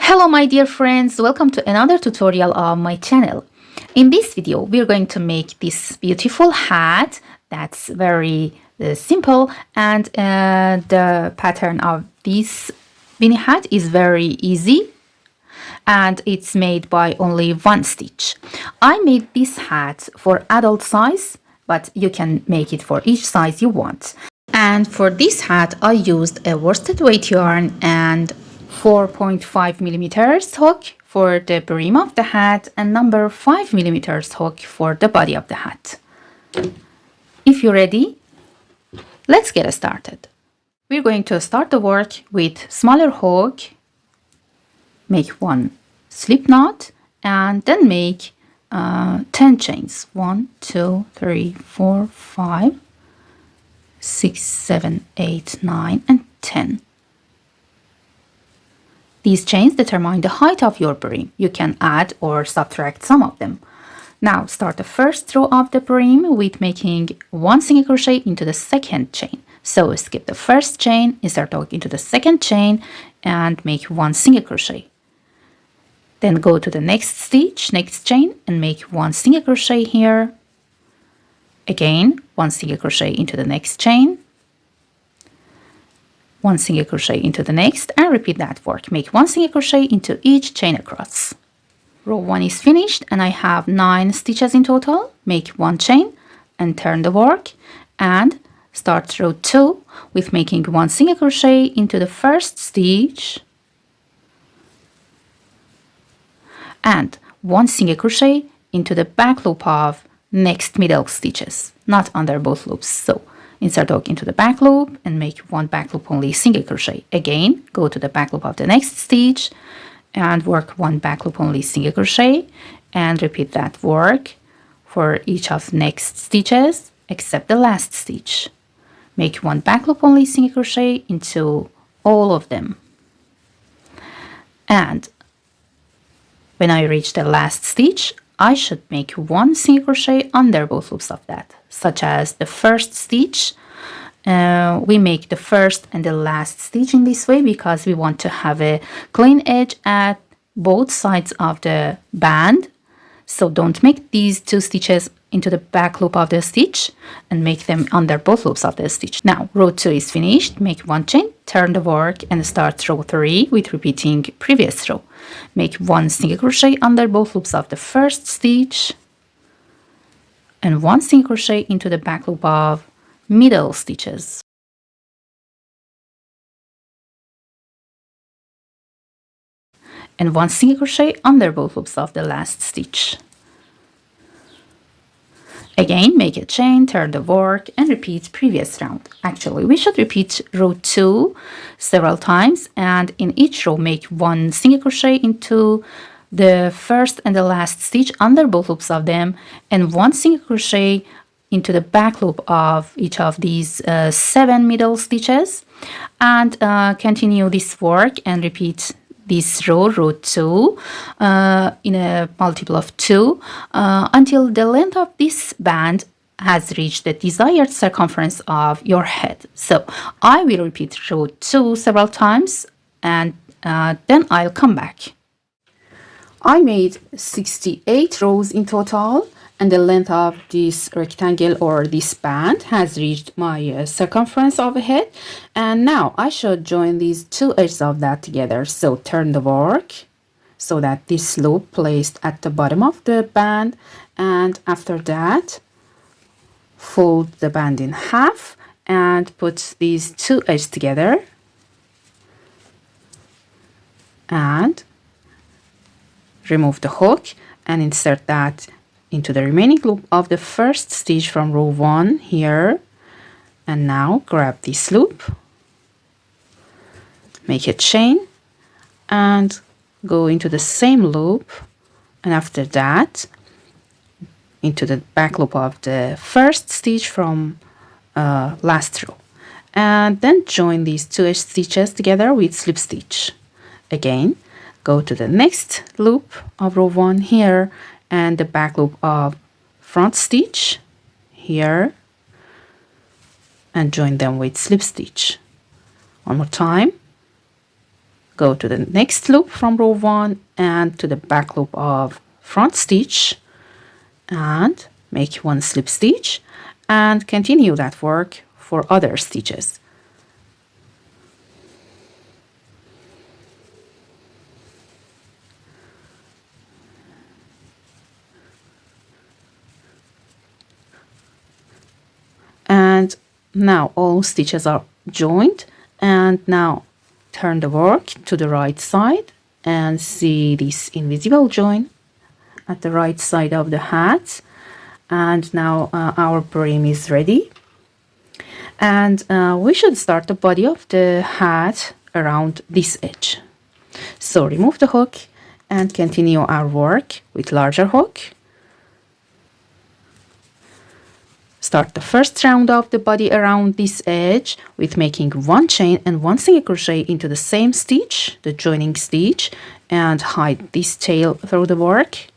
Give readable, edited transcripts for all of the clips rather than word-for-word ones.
Hello my dear friends, welcome to another tutorial on my channel. In this video we're going to make this beautiful hat that's very simple, and the pattern of this beanie hat is very easy and it's made by only one stitch. I made this hat for adult size, but you can make it for each size you want. And for this hat I used a worsted weight yarn and 4.5 millimeters hook for the brim of the hat and number 5 millimeters hook for the body of the hat. If you're ready, let's get started. We're going to start the work with smaller hook, make one slip knot, and then make 10 chains. 1, 2, 3, 4, 5, 6, 7, 8, 9, and 10. These chains determine the height of your brim. You can add or subtract some of them. Now start the first row of the brim with making one single crochet into the second chain. So skip the first chain, insert the hook into the second chain and make one single crochet. Then go to the next stitch, next chain, and make one single crochet here. Again, one single crochet into the next chain, one single crochet into the next, and repeat that work. Make one single crochet into each chain across. Row 1 is finished and I have 9 stitches in total. Make one chain and turn the work and start row 2 with making one single crochet into the first stitch and one single crochet into the back loop of next middle stitches, not under both loops. So insert the hook into the back loop and make one back loop only single crochet. Again, go to the back loop of the next stitch and work one back loop only single crochet and repeat that work for each of next stitches except the last stitch. Make one back loop only single crochet into all of them. And when I reach the last stitch, I should make one single crochet under both loops of that, such as the first stitch. We make the first and the last stitch in this way because we want to have a clean edge at both sides of the band. So don't make these two stitches into the back loop of the stitch and make them under both loops of the stitch. Now row 2 is finished. Make one chain, turn the work and start row 3 with repeating previous row. Make one single crochet under both loops of the first stitch and one single crochet into the back loop of middle stitches. And one single crochet under both loops of the last stitch. Again, make a chain, turn the work, and repeat previous round. Actually, we should repeat row 2 several times, and in each row make one single crochet into the first and the last stitch under both loops of them, and one single crochet into the back loop of each of these 7 middle stitches, and continue this work and repeat this row 2 in a multiple of 2 until the length of this band has reached the desired circumference of your head. So I will repeat row 2 several times and then I'll come back. I made 68 rows in total, and the length of this rectangle or this band has reached my circumference of the head. And now I should join these two edges of that together. So turn the work so that this loop placed at the bottom of the band, and after that fold the band in half and put these two edges together and remove the hook and insert that into the remaining loop of the first stitch from row 1 here. And now grab this loop, make a chain and go into the same loop, and after that into the back loop of the first stitch from last row, and then join these two edge stitches together with slip stitch. Again, go to the next loop of row 1 here and the back loop of front stitch here and join them with slip stitch. One more time, Go to the next loop from row 1 and to the back loop of front stitch and make 1 slip stitch and continue that work for other stitches. And now all stitches are joined, and now turn the work to the right side and see this invisible join at the right side of the hat. And now our brim is ready, and we should start the body of the hat around this edge. So remove the hook and continue our work with larger hook. Start the first round of the body around this edge with making 1 chain and 1 single crochet into the same stitch, the joining stitch, and hide this tail through the work.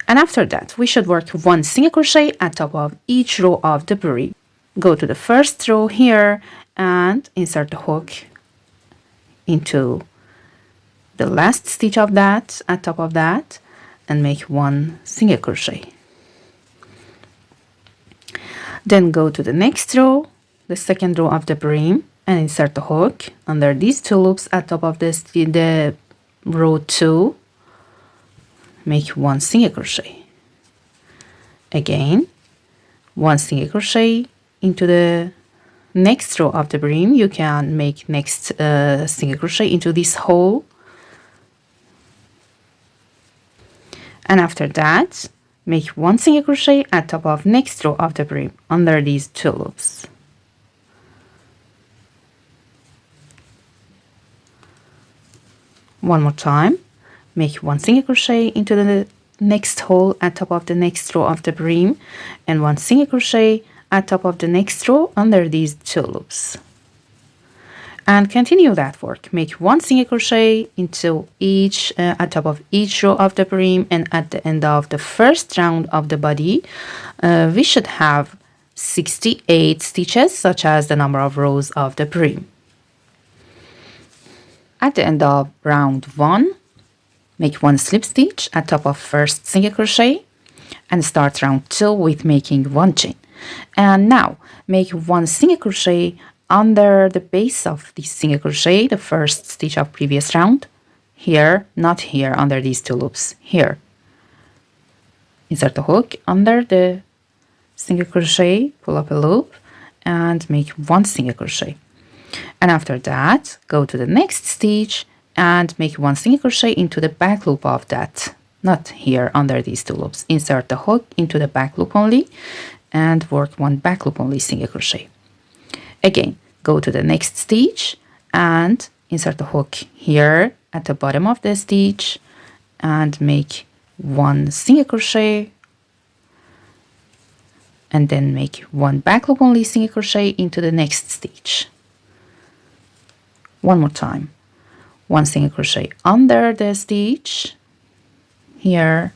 And after that, we should work 1 single crochet at top of each row of the brim. Go to the first row here and insert the hook into the last stitch of that, at top of that, and make 1 single crochet. Then go to the next row, the second row of the brim, and insert the hook under these 2 loops at top of the row 2. Make 1 single crochet. Again, 1 single crochet into the next row of the brim. You can make next single crochet into this hole. And after that, make 1 single crochet at top of next row of the brim under these 2 loops. One more time, make 1 single crochet into the next hole at top of the next row of the brim and 1 single crochet at top of the next row under these 2 loops. And continue that work. Make 1 single crochet into each at top of each row of the brim, and at the end of the first round of the body we should have 68 stitches, such as the number of rows of the brim. At the end of round 1, make 1 slip stitch at top of first single crochet and start round 2 with making 1 chain. And now make 1 single crochet under the base of this single crochet, the first stitch of previous round, here, not here under these 2 loops, here. Insert the hook under the single crochet, pull up a loop, and make 1 single crochet. And after that, go to the next stitch and make 1 single crochet into the back loop of that, not here under these 2 loops. Insert the hook into the back loop only and work 1 back loop only single crochet. Again, go to the next stitch and insert the hook here at the bottom of the stitch and make 1 single crochet, and then make 1 back loop only single crochet into the next stitch. One more time, 1 single crochet under the stitch here,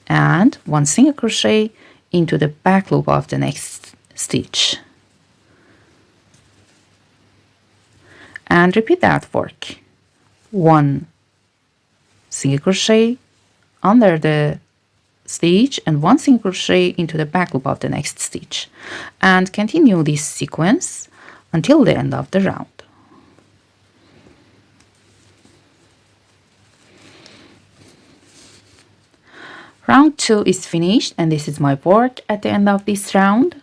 and 1 single crochet into the back loop of the next stitch. And repeat that work. 1 single crochet under the stitch and 1 single crochet into the back loop of the next stitch, and continue this sequence until the end of the round. Round 2 is finished, and this is my work at the end of this round.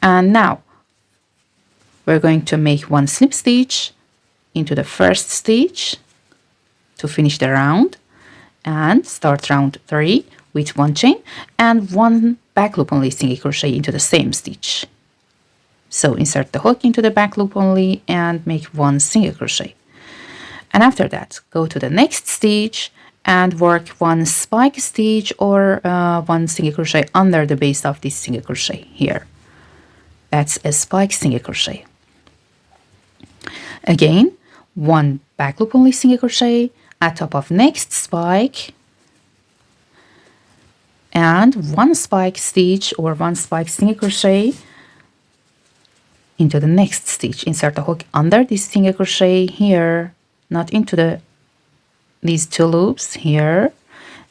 And now we're going to make 1 slip stitch into the first stitch to finish the round, and start round 3 with 1 chain and 1 back loop only single crochet into the same stitch. So insert the hook into the back loop only and make 1 single crochet. And after that, go to the next stitch and work 1 spike stitch or 1 single crochet under the base of this single crochet here. That's a spike single crochet. Again, 1 back loop only single crochet at top of next spike, and one spike stitch or one spike single crochet into the next stitch. Insert the hook under this single crochet here, not into these two loops here,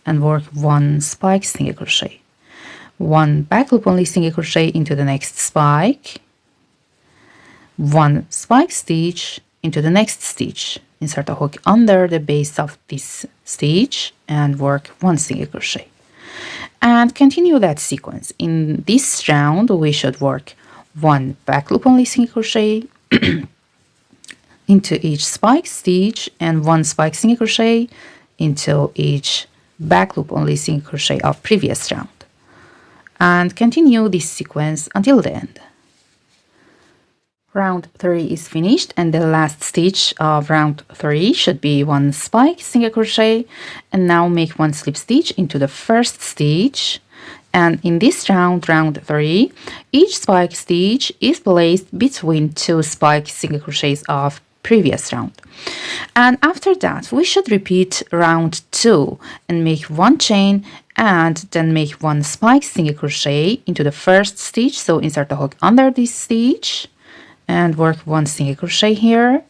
and work one spike single crochet, one back loop only single crochet into the next spike, one spike stitch into the next stitch. Insert a hook under the base of this stitch and work one single crochet, and continue that sequence. In this round we should work one back loop only single crochet into each spike stitch and one spike single crochet into each back loop only single crochet of previous round, and continue this sequence until the end. Round 3 is finished, and the last stitch of round 3 should be one spike single crochet, and now make one slip stitch into the first stitch. And in this round, round 3, each spike stitch is placed between two spike single crochets of previous round. And after that we should repeat round 2 and make one chain and then make one spike single crochet into the first stitch. So insert the hook under this stitch and work one single crochet here,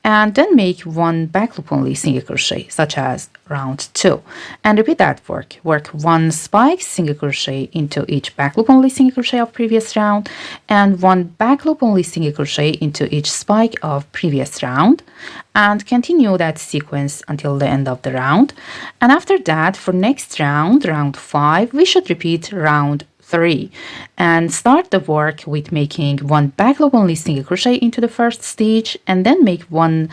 and then make one back loop only single crochet, such as round 2, and repeat that work one spike single crochet into each back loop only single crochet of previous round, and one back loop only single crochet into each spike of previous round, and continue that sequence until the end of the round. And after that, for next round, round 5, we should repeat round 3 and start the work with making one back loop only single crochet into the first stitch, and then make one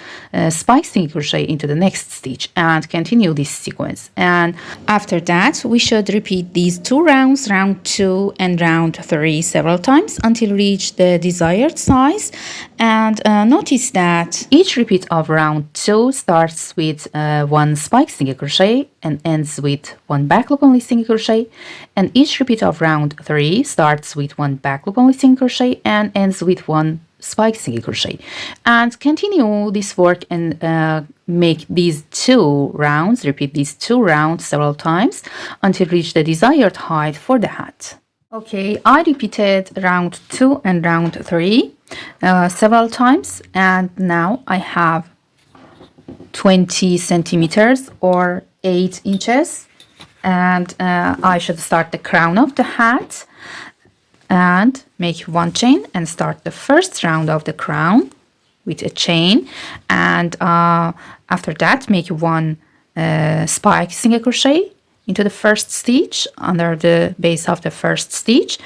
spike single crochet into the next stitch, and continue this sequence. And after that we should repeat these two rounds, round 2 and round 3, several times until reach the desired size. And notice that each repeat of round 2 starts with one spike single crochet and ends with one back loop only single crochet, and each repeat of round 3 starts with one back loop only single crochet and ends with one spike single crochet. And continue this work and make these two rounds, repeat these two rounds several times until reach the desired height for the hat. Okay, I repeated round 2 and round 3 several times, and now I have 20 centimeters or 8 inches, and I should start the crown of the hat and make one chain and start the first round of the crown with a chain, and after that make one spike single crochet into the first stitch under the base of the first stitch,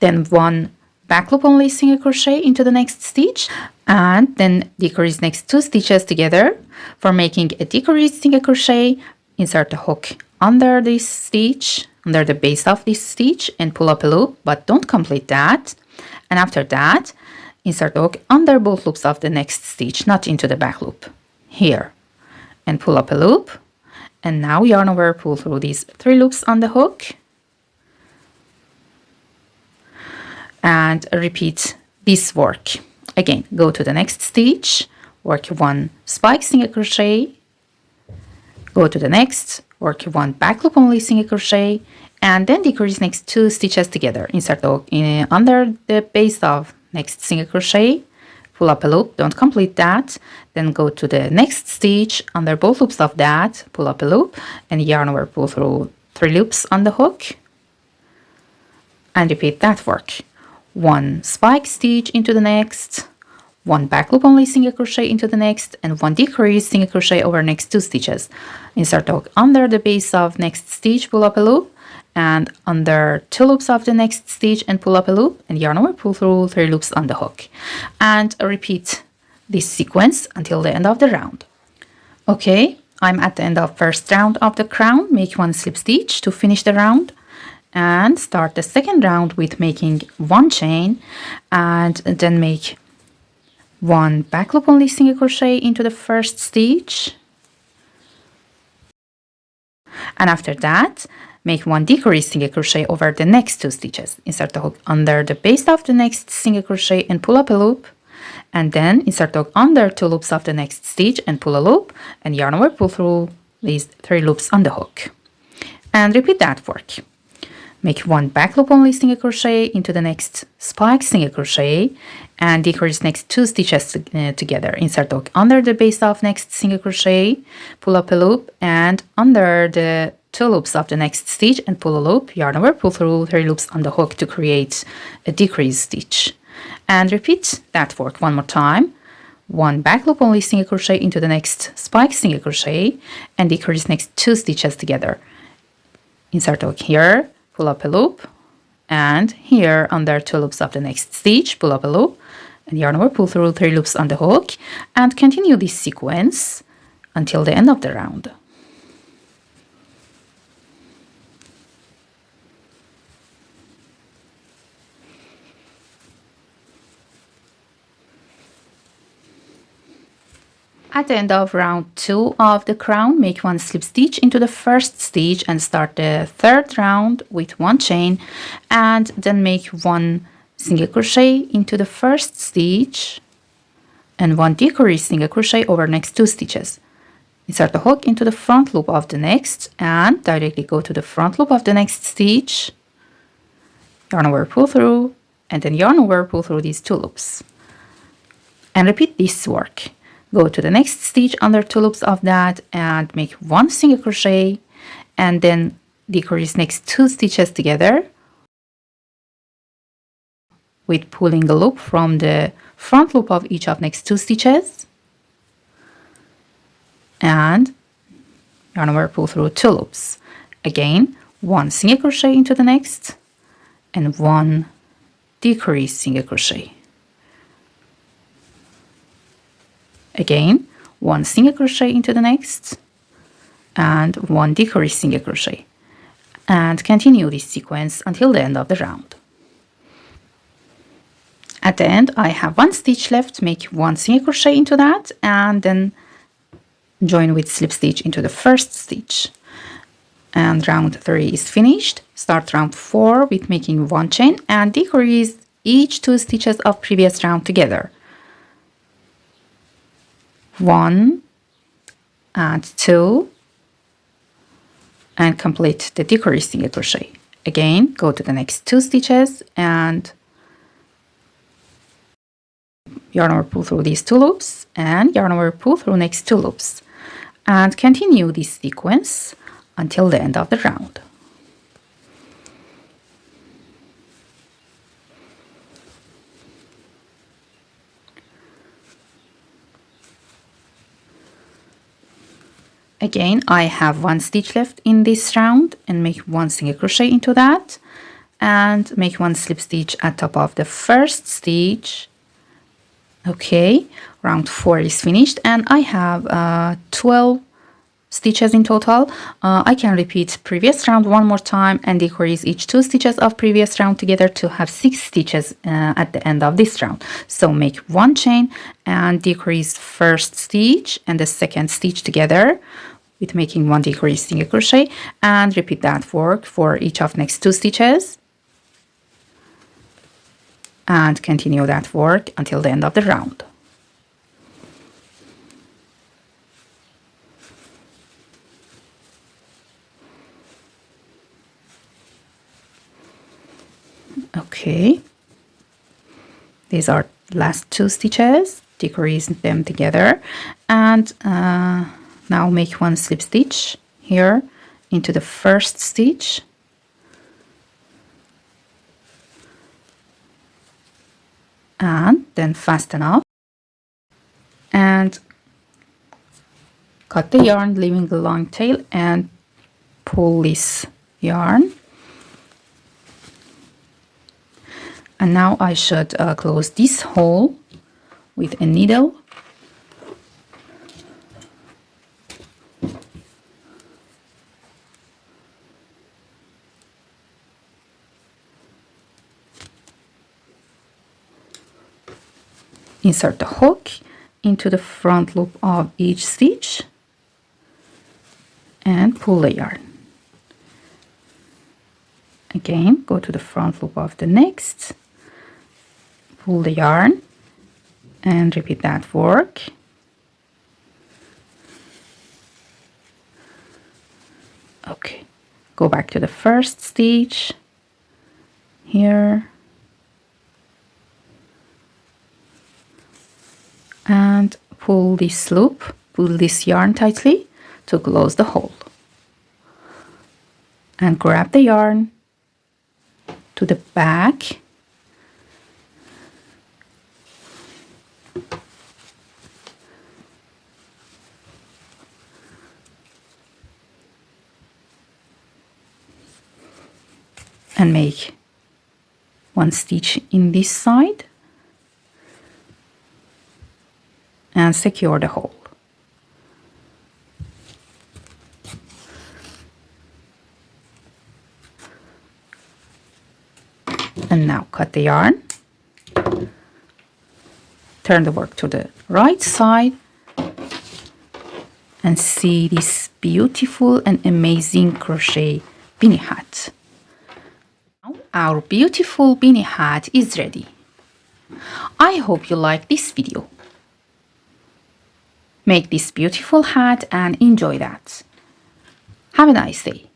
then one back loop only single crochet into the next stitch, and then decrease next 2 stitches together. For making a decreased single crochet, insert the hook under this stitch, under the base of this stitch, and pull up a loop, but don't complete that. And after that, insert the hook under both loops of the next stitch, not into the back loop, here, and pull up a loop. And now yarn over, pull through these 3 loops on the hook, and repeat this work. Again, go to the next stitch, work one spike single crochet, go to the next, work one back loop only single crochet, and then decrease next 2 stitches together. Insert the hook under the base of next single crochet, pull up a loop, don't complete that, then go to the next stitch under both loops of that, pull up a loop, and yarn over, pull through 3 loops on the hook, and repeat that work. One spike stitch into the next, one back loop only single crochet into the next, and one decrease single crochet over next 2 stitches. Insert the hook under the base of next stitch, pull up a loop, and under 2 loops of the next stitch and pull up a loop, and yarn over, pull through 3 loops on the hook, and repeat this sequence until the end of the round. Okay, I'm at the end of first round of the crown. Make one slip stitch to finish the round, and start the second round with making one chain, and then make one back loop only single crochet into the first stitch, and after that make one decrease single crochet over the next 2 stitches. Insert the hook under the base of the next single crochet and pull up a loop, and then insert the hook under 2 loops of the next stitch and pull a loop, and yarn over, pull through these 3 loops on the hook, and repeat that work. Make one back loop only single crochet into the next spike single crochet and decrease next 2 stitches together. Insert hook under the base of next single crochet, pull up a loop, and under the 2 loops of the next stitch and pull a loop, yarn over, pull through 3 loops on the hook to create a decrease stitch. And repeat that work one more time. One back loop only single crochet into the next spike single crochet and decrease next 2 stitches together. Insert hook here, pull up a loop, and here under 2 loops of the next stitch, pull up a loop, and yarn over, pull through 3 loops on the hook, and continue this sequence until the end of the round. At the end of round 2 of the crown, make one slip stitch into the first stitch and start the third round with 1 chain, and then make 1 single crochet into the first stitch and 1 decrease single crochet over next 2 stitches. Insert the hook into the front loop of the next and directly go to the front loop of the next stitch, yarn over, pull through, and then yarn over, pull through these 2 loops. And repeat this work. Go to the next stitch under 2 loops of that and make 1 single crochet and then decrease next 2 stitches together with pulling a loop from the front loop of each of next 2 stitches and yarn over, pull through 2 loops. Again, 1 single crochet into the next and 1 decrease single crochet. Again, 1 single crochet into the next and 1 decrease single crochet, and continue this sequence until the end of the round. At the end, I have 1 stitch left. Make 1 single crochet into that and then join with slip stitch into the first stitch. And round 3 is finished. Start round 4 with making 1 chain and decrease each 2 stitches of previous round together. 1 and 2 and complete the decrease single crochet. Again, go to the next 2 stitches and yarn over, pull through these 2 loops and yarn over, pull through next 2 loops, and continue this sequence until the end of the round. Again, I have 1 stitch left in this round and make 1 single crochet into that and make 1 slip stitch at top of the first stitch. Okay, round 4 is finished and I have 12 stitches in total. I can repeat previous round one more time and decrease each 2 stitches of previous round together to have 6 stitches at the end of this round. So make 1 chain and decrease first stitch and the second stitch together with making 1 decrease single crochet, and repeat that work for each of next 2 stitches and continue that work until the end of the round. Okay, these are last 2 stitches, decrease them together, and now make 1 slip stitch here into the first stitch and then fasten off and cut the yarn, leaving the long tail, and pull this yarn. And now I should close this hole with a needle. Insert the hook into the front loop of each stitch and pull the yarn. Again, go to the front loop of the next, pull the yarn, and repeat that work. Okay, go back to the first stitch here and pull this loop, pull this yarn tightly to close the hole. And grab the yarn to the back and make one stitch in this side and secure the hole. And now cut the yarn, turn the work to the right side, and see this beautiful and amazing crochet beanie hat. Now our beautiful beanie hat is ready. I hope you like this video. Make this beautiful hat and enjoy that. Have a nice day.